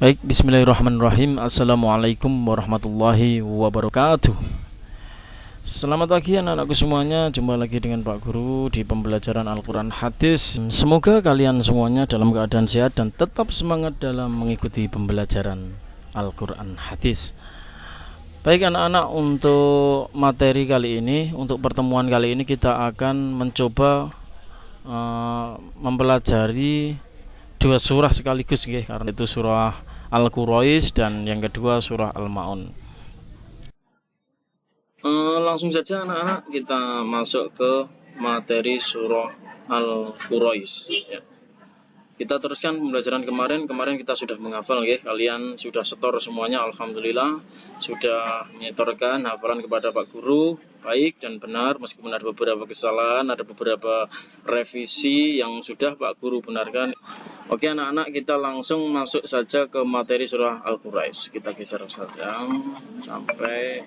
Baik, bismillahirrahmanirrahim. Assalamualaikum warahmatullahi wabarakatuh. Selamat pagi anak-anakku semuanya. Jumpa lagi dengan Pak Guru di pembelajaran Al-Quran Hadis. Semoga kalian semuanya dalam keadaan sehat dan tetap semangat dalam mengikuti pembelajaran Al-Quran Hadis. Baik anak-anak, untuk materi kali ini, untuk pertemuan kali ini kita akan mencoba mempelajari dua surah sekaligus ya, karena itu surah Al-Quraisy dan yang kedua surah Al-Maun. Langsung saja anak-anak kita masuk ke materi surah Al-Quraisy ya. Kita teruskan pembelajaran kemarin kita sudah menghafal ya. Kalian sudah setor semuanya, alhamdulillah. Sudah menyetorkan hafalan kepada Pak Guru, baik dan benar, meskipun ada beberapa kesalahan, ada beberapa revisi yang sudah Pak Guru benarkan. Oke anak-anak, kita langsung masuk saja ke materi surah Al-Quraisy. Kita geser saja sampai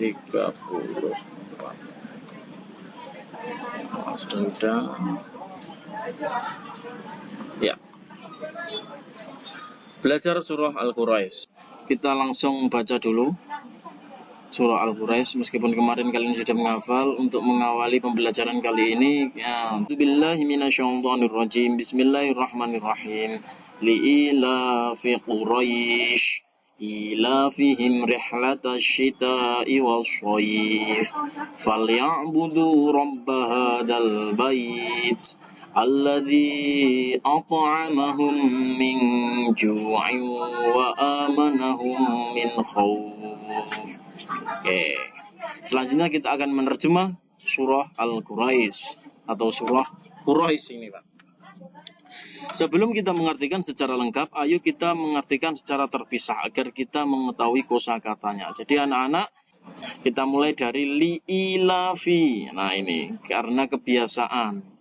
30. Sudah. Ya. Belajar surah Al-Quraisy. Kita langsung baca dulu surah Al-Quraisy, meskipun kemarin kalian sudah menghafal. Untuk mengawali pembelajaran kali ini, A'udzubillahi minasyaitonirrajim. Bismillahirrahmanirrahim. Li'ilafi Quraisy ilafihim rihlatash shita'i wash-shayf falya'budu rabb hadzal bait alladzi at'amahum min ju'in wa amanahum min khauf. Oke. Selanjutnya kita akan menerjemah surah Al-Quraisy atau surah Quraisy ini, Pak. Sebelum kita mengartikan secara lengkap, ayo kita mengartikan secara terpisah agar kita mengetahui kosakatanya. Jadi anak-anak, kita mulai dari li'ilafi. Nah ini, karena kebiasaan.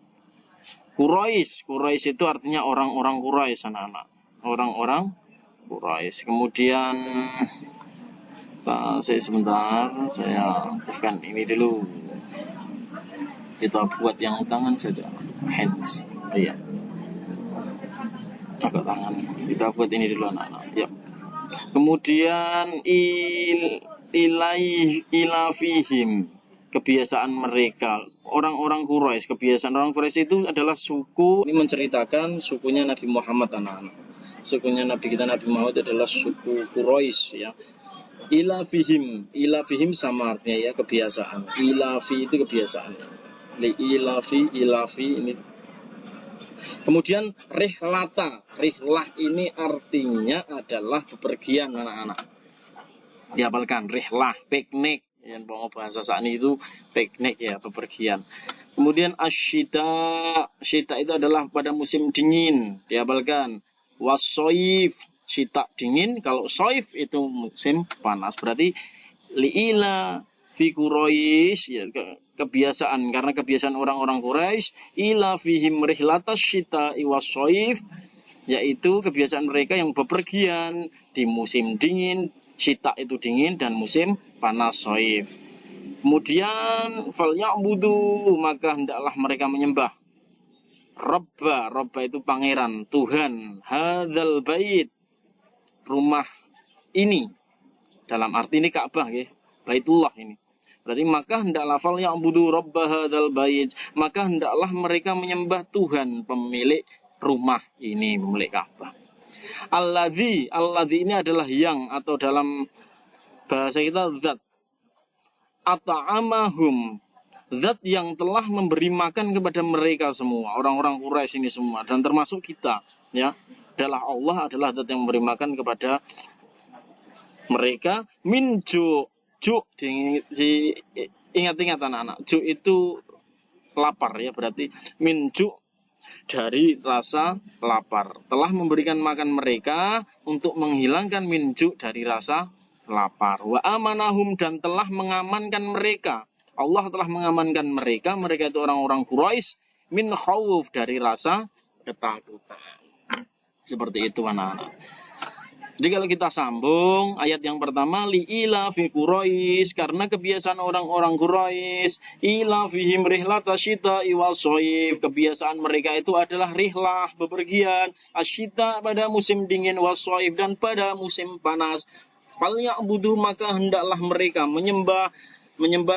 Quraisy itu artinya orang-orang Quraisy, anak-anak. Orang-orang Quraisy. Kemudian, sebentar, saya aktifkan ini dulu. Kita buat yang tangan saja, hands. Iya. Agak tangan. Kita buat ini dulu anak-anak. Ya. Kemudian ilafihim, kebiasaan mereka. Orang-orang Quraisy, kebiasaan orang Quraisy itu adalah suku. Ini menceritakan sukunya Nabi Muhammad, anak-anak. Sukunya Nabi kita Nabi Muhammad adalah suku Quraisy ya. Ilafihim sama artinya ya, kebiasaan. Ilafi itu kebiasaan. Ilafi ini. Kemudian rihlah ini artinya adalah bepergian anak-anak. Dihafalkan, rihlah, piknik. Yang bahasa saat ini itu piknik ya, bepergian. Kemudian asyita itu adalah pada musim dingin. Dihafalkan, wasoif, syita dingin, kalau soif itu musim panas. Berarti li'ila fi Quraisy ya, kebiasaan, karena kebiasaan orang-orang Quraisy ila fihim rihlatash syita'i wash-shaif, yaitu kebiasaan mereka yang bepergian di musim dingin, syita itu dingin, dan musim panas shaif. Kemudian falyabudu, maka hendaklah mereka menyembah Rabba itu pangeran, Tuhan, hadzal bait, rumah ini, dalam arti ini Ka'bah ya, Baitullah ini. Berarti maka hendaklah falyabudu rabb hadzal bait, maka hendaklah mereka menyembah Tuhan pemilik rumah ini, pemilik Ka'bah. Alladzi ini adalah yang, atau dalam bahasa kita zat. At'amahum, zat yang telah memberi makan kepada mereka semua, orang-orang Quraisy ini semua, dan termasuk kita ya. Adalah Allah, adalah zat yang memberi makan kepada mereka min ju' ingat-ingat anak-anak, ju' itu lapar ya, berarti min ju' dari rasa lapar. Telah memberikan makan mereka untuk menghilangkan min ju' dari rasa lapar. Wa amanahum, dan telah mengamankan mereka. Allah telah mengamankan mereka itu orang-orang Quraisy, min khauf, dari rasa ketakutan. Seperti itu anak-anak. Jadi kalau kita sambung ayat yang pertama li'ila fi Quraisy, karena kebiasaan orang-orang Quraisy, ila fihim rihlata syita'i wasoif, kebiasaan mereka itu adalah rihlah, bepergian, asyita pada musim dingin, wasoif dan pada musim panas. Falyabudu, maka hendaklah mereka menyembah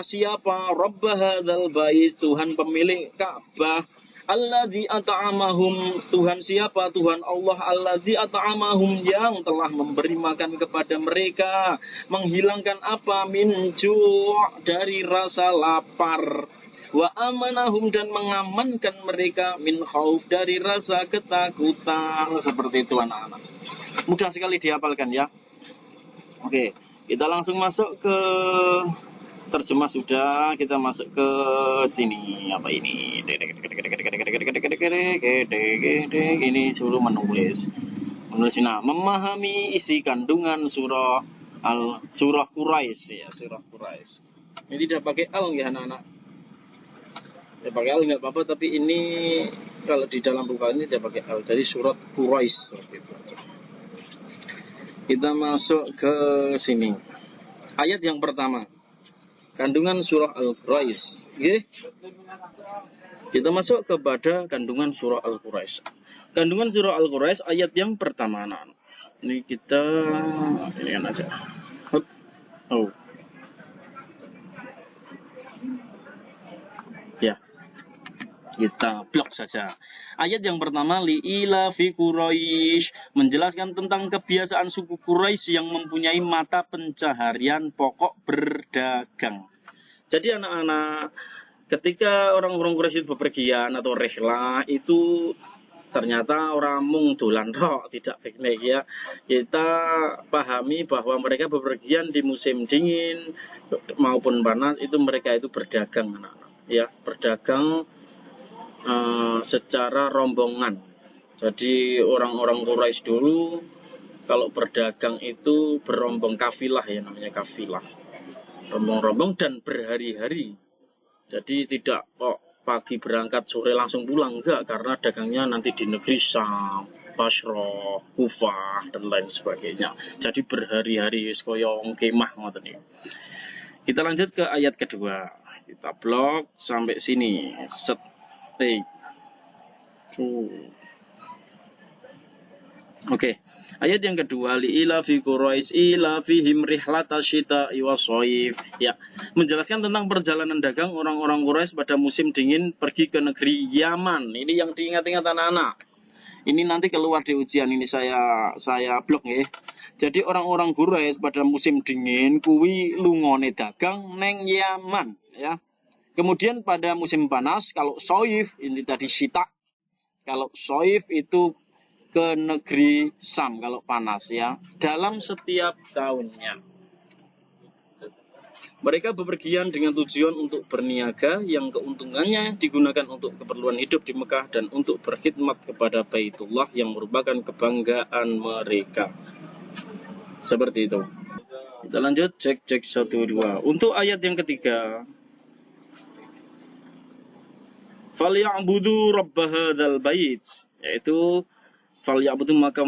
siapa? Rabb hadzal bait, Tuhan pemilik Ka'bah. Alladzi at'amahum, Tuhan siapa? Tuhan Allah. Alladzi at'amahum, yang telah memberi makan kepada mereka, menghilangkan apa? Min ju', dari rasa lapar. Wa amanahum, dan mengamankan mereka min khauf, dari rasa ketakutan. Seperti itu anak-anak. Mudah sekali dihafalkan ya. Oke, kita langsung masuk ke terjemah sudah, kita masuk ke sini. Apa ini? Ini suruh menulis. Nah, memahami isi kandungan surah Quraisy ya, surah Quraisy. Ini tidak pakai al ya anak-anak. Ya pakai al nggak apa-apa, tapi ini kalau di dalam buku ini tidak pakai al. Jadi surat Quraisy seperti itu. Kita masuk ke sini. Ayat yang pertama. Kandungan surah Al-Quraisy. Okay? Kita masuk kepada kandungan surah Al-Quraisy. Kandungan surah Al-Quraisy ayat yang pertama. Ini kita ini kan aja. Oh. Ya. Kita blok saja. Ayat yang pertama li'ila fi Quraisy, menjelaskan tentang kebiasaan suku Quraisy yang mempunyai mata pencaharian pokok berdagang. Jadi anak-anak, ketika orang-orang Quraisy itu bepergian atau rihlah itu ternyata orang mung dolan tok, tidak piknik ya. Kita pahami bahwa mereka bepergian di musim dingin maupun panas, itu mereka itu berdagang anak-anak. Ya, berdagang secara rombongan. Jadi orang-orang Quraisy dulu kalau berdagang itu berombong kafilah ya, namanya kafilah. Rombong-rombong dan berhari-hari. Jadi tidak kok pagi berangkat sore langsung pulang, enggak, karena dagangnya nanti di negeri Syam, Basrah, Kufah dan lain sebagainya. Jadi berhari-hari koyo kemah ngoten niku. Kita lanjut ke ayat kedua. Kita blok sampai sini. Set. Oke. Ayat yang kedua li'ila fi Quraisy ila fihim rihlata syita'i wasoif. Ya, menjelaskan tentang perjalanan dagang orang-orang Quraisy pada musim dingin pergi ke negeri Yaman. Ini yang diingat-ingat anak-anak. Ini nanti keluar di ujian, ini saya blok ya. Jadi orang-orang Quraisy pada musim dingin kuwi lungone dagang neng Yaman ya. Kemudian pada musim panas, kalau soif, ini tadi syita. Kalau soif itu ke negeri Sam, kalau panas ya. Dalam setiap tahunnya. Mereka bepergian dengan tujuan untuk berniaga yang keuntungannya digunakan untuk keperluan hidup di Mekah dan untuk berkhidmat kepada Baitullah yang merupakan kebanggaan mereka. Seperti itu. Kita lanjut, cek 1, 2. Untuk ayat yang ketiga. Falyabudu rabb hadzal bait, yaitu falyabudu, maka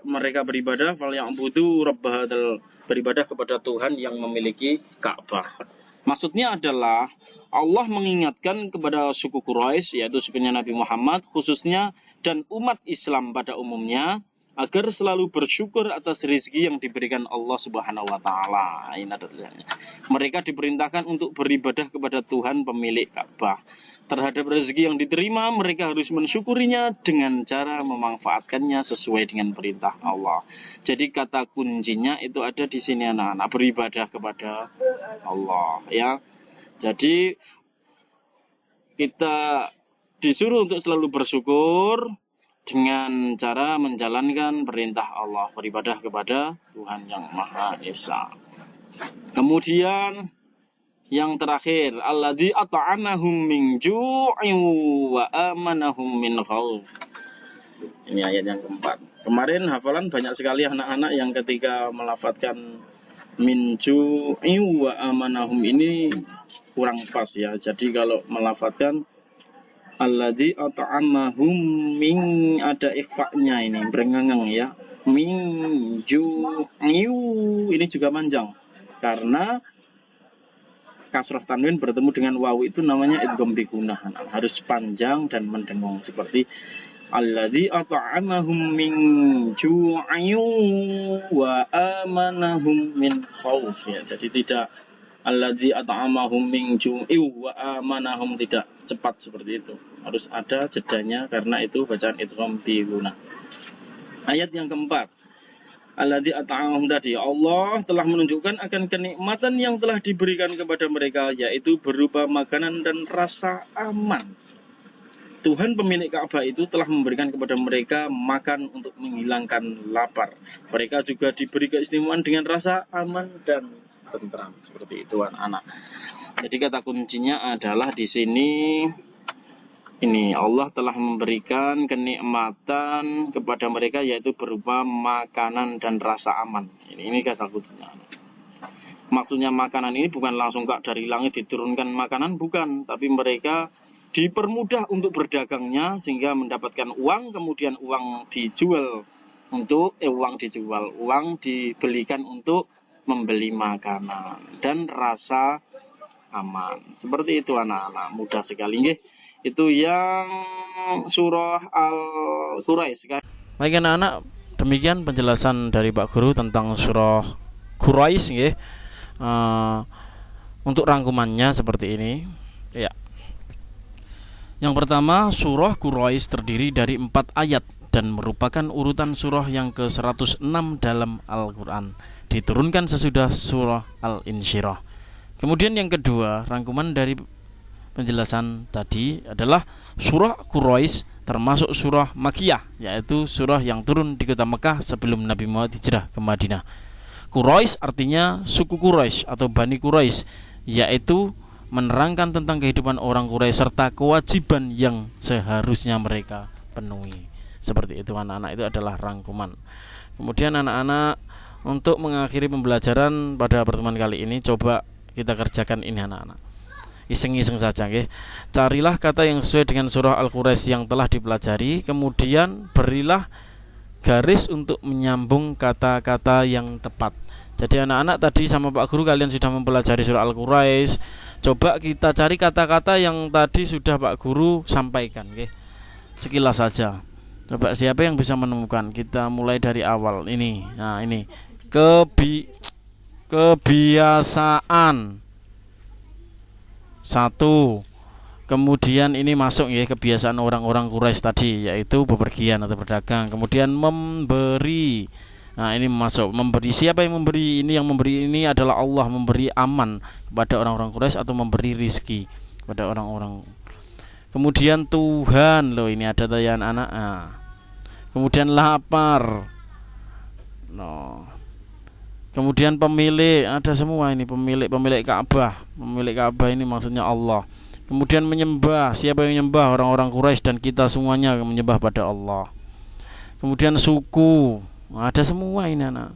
mereka beribadah, falyabudu rabb hadzal, beribadah kepada Tuhan yang memiliki Ka'bah. Maksudnya adalah Allah mengingatkan kepada suku Quraisy, yaitu sukunya Nabi Muhammad khususnya, dan umat Islam pada umumnya, agar selalu bersyukur atas rezeki yang diberikan Allah Subhanahu wa taala. Ini adalah mereka diperintahkan untuk beribadah kepada Tuhan pemilik Ka'bah. Terhadap rezeki yang diterima, mereka harus mensyukurinya dengan cara memanfaatkannya sesuai dengan perintah Allah. Jadi kata kuncinya itu ada di sini anak-anak, beribadah kepada Allah ya. Jadi kita disuruh untuk selalu bersyukur dengan cara menjalankan perintah Allah, beribadah kepada Tuhan yang Maha Esa. Kemudian yang terakhir, alladzi at'amahum min ju'in wa amanahum min khauf. Ini ayat yang keempat. Kemarin hafalan banyak sekali anak-anak yang ketika melafadzkan min ju'in wa amanahum ini kurang pas ya. Jadi kalau melafadzkan alladzi at'amahum min, ada ikhfa-nya ini, berengang ya. min ju'iu. Ini juga panjang karena kasroh tanwin bertemu dengan wawu itu namanya idgham bi gunnah, harus panjang dan mendengung seperti alladzi at'amahum min ju'in wa amanahum min khauf ya. Jadi tidak alladzi at'amahum min ju'in wa amanahum, tidak cepat seperti itu. Harus ada jedanya karena itu bacaan idgham bi gunnah. Ayat yang keempat, alladzi at'amahum tadi, Allah telah menunjukkan akan kenikmatan yang telah diberikan kepada mereka, yaitu berupa makanan dan rasa aman. Tuhan pemilik Ka'bah itu telah memberikan kepada mereka makan untuk menghilangkan lapar. Mereka juga diberi keistimewaan dengan rasa aman dan tentram. Seperti itu anak-anak. Jadi kata kuncinya adalah di sini, ini Allah telah memberikan kenikmatan kepada mereka yaitu berupa makanan dan rasa aman. Ini kata kuncinya. Maksudnya makanan ini bukan langsung dari langit diturunkan makanan, bukan, tapi mereka dipermudah untuk berdagangnya sehingga mendapatkan uang, kemudian uang dijual untuk uang dibelikan untuk membeli makanan dan rasa aman. Seperti itu anak-anak, mudah sekali nggih. Itu yang surah Al-Quraisy. Baik anak-anak, demikian penjelasan dari Pak Guru tentang surah Quraisy nggih. Untuk rangkumannya seperti ini ya. Yang pertama, surah Quraisy terdiri dari 4 ayat dan merupakan urutan surah yang ke-106 dalam Al-Quran, diturunkan sesudah surah Al-Insyirah. Kemudian yang kedua, rangkuman dari penjelasan tadi adalah surah Quraisy termasuk surah Makkiyah, yaitu surah yang turun di kota Mekah sebelum Nabi Muhammad hijrah ke Madinah. Quraisy artinya suku Quraisy atau Bani Quraisy, yaitu menerangkan tentang kehidupan orang Quraisy serta kewajiban yang seharusnya mereka penuhi. Seperti itu anak-anak, itu adalah rangkuman. Kemudian anak-anak, untuk mengakhiri pembelajaran pada pertemuan kali ini, coba kita kerjakan ini anak-anak. Iseng-iseng saja nggih. Carilah kata yang sesuai dengan surah Al-Quraisy yang telah dipelajari, kemudian berilah garis untuk menyambung kata-kata yang tepat. Jadi anak-anak, tadi sama Pak Guru kalian sudah mempelajari surah Al-Quraisy. Coba kita cari kata-kata yang tadi sudah Pak Guru sampaikan, okay? Sekilas saja. Coba siapa yang bisa menemukan? Kita mulai dari awal ini. Nah, ini kebiasaan 1. Kemudian ini masuk ya, kebiasaan orang-orang Quraisy tadi, yaitu bepergian atau berdagang. Kemudian memberi. Nah, ini masuk memberi. Siapa yang memberi? Ini yang memberi ini adalah Allah, memberi aman kepada orang-orang Quraisy atau memberi rizki kepada orang-orang. Kemudian Tuhan, loh ini ada ya anak-anak. Nah. Kemudian lapar. No. Kemudian pemilik, ada semua ini, pemilik Ka'bah. Pemilik Ka'bah ini maksudnya Allah. Kemudian menyembah, siapa yang menyembah? Orang-orang Quraisy dan kita semuanya menyembah pada Allah. Kemudian suku, ada semua ini anak.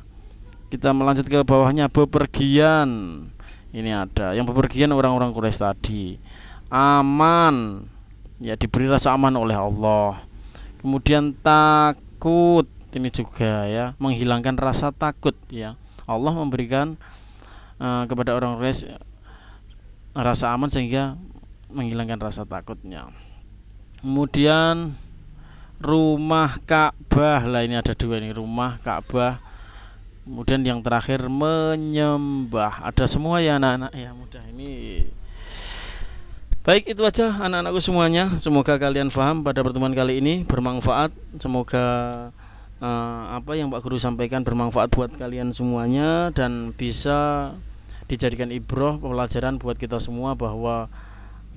Kita melanjut ke bawahnya, bepergian. Ini ada, yang bepergian orang-orang Quraisy tadi. Aman, ya diberi rasa aman oleh Allah. Kemudian takut, ini juga ya, menghilangkan rasa takut ya. Allah memberikan kepada orang Quraisy rasa aman sehingga menghilangkan rasa takutnya. Kemudian rumah Ka'bah, lah ini ada 2 nih, rumah Ka'bah. Kemudian yang terakhir menyembah, ada semua ya anak-anak ya, mudah ini. Baik, itu aja anak-anakku semuanya. Semoga kalian paham pada pertemuan kali ini, bermanfaat. Semoga apa yang Pak Guru sampaikan bermanfaat buat kalian semuanya dan bisa dijadikan ibrah, pelajaran buat kita semua bahwa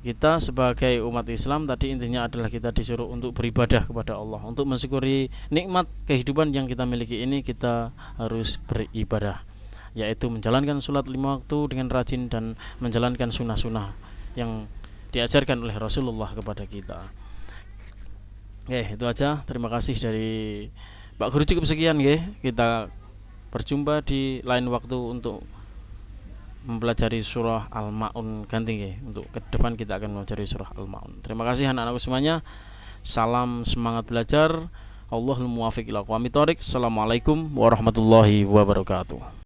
kita sebagai umat Islam tadi intinya adalah kita disuruh untuk beribadah kepada Allah, untuk mensyukuri nikmat kehidupan yang kita miliki ini. Kita harus beribadah, yaitu menjalankan sholat 5 waktu dengan rajin dan menjalankan sunnah-sunnah yang diajarkan oleh Rasulullah kepada kita. Oke, itu aja. Terima kasih dari Pak Guru, cukup sekian ya. Kita berjumpa di lain waktu untuk mempelajari surah Al-Ma'un ganti ya. Untuk ke depan kita akan mempelajari surah Al-Ma'un. Terima kasih anak-anakku semuanya. Salam semangat belajar. Allahul muwaffiq ila aqwamit thoriq. Assalamualaikum warahmatullahi wabarakatuh.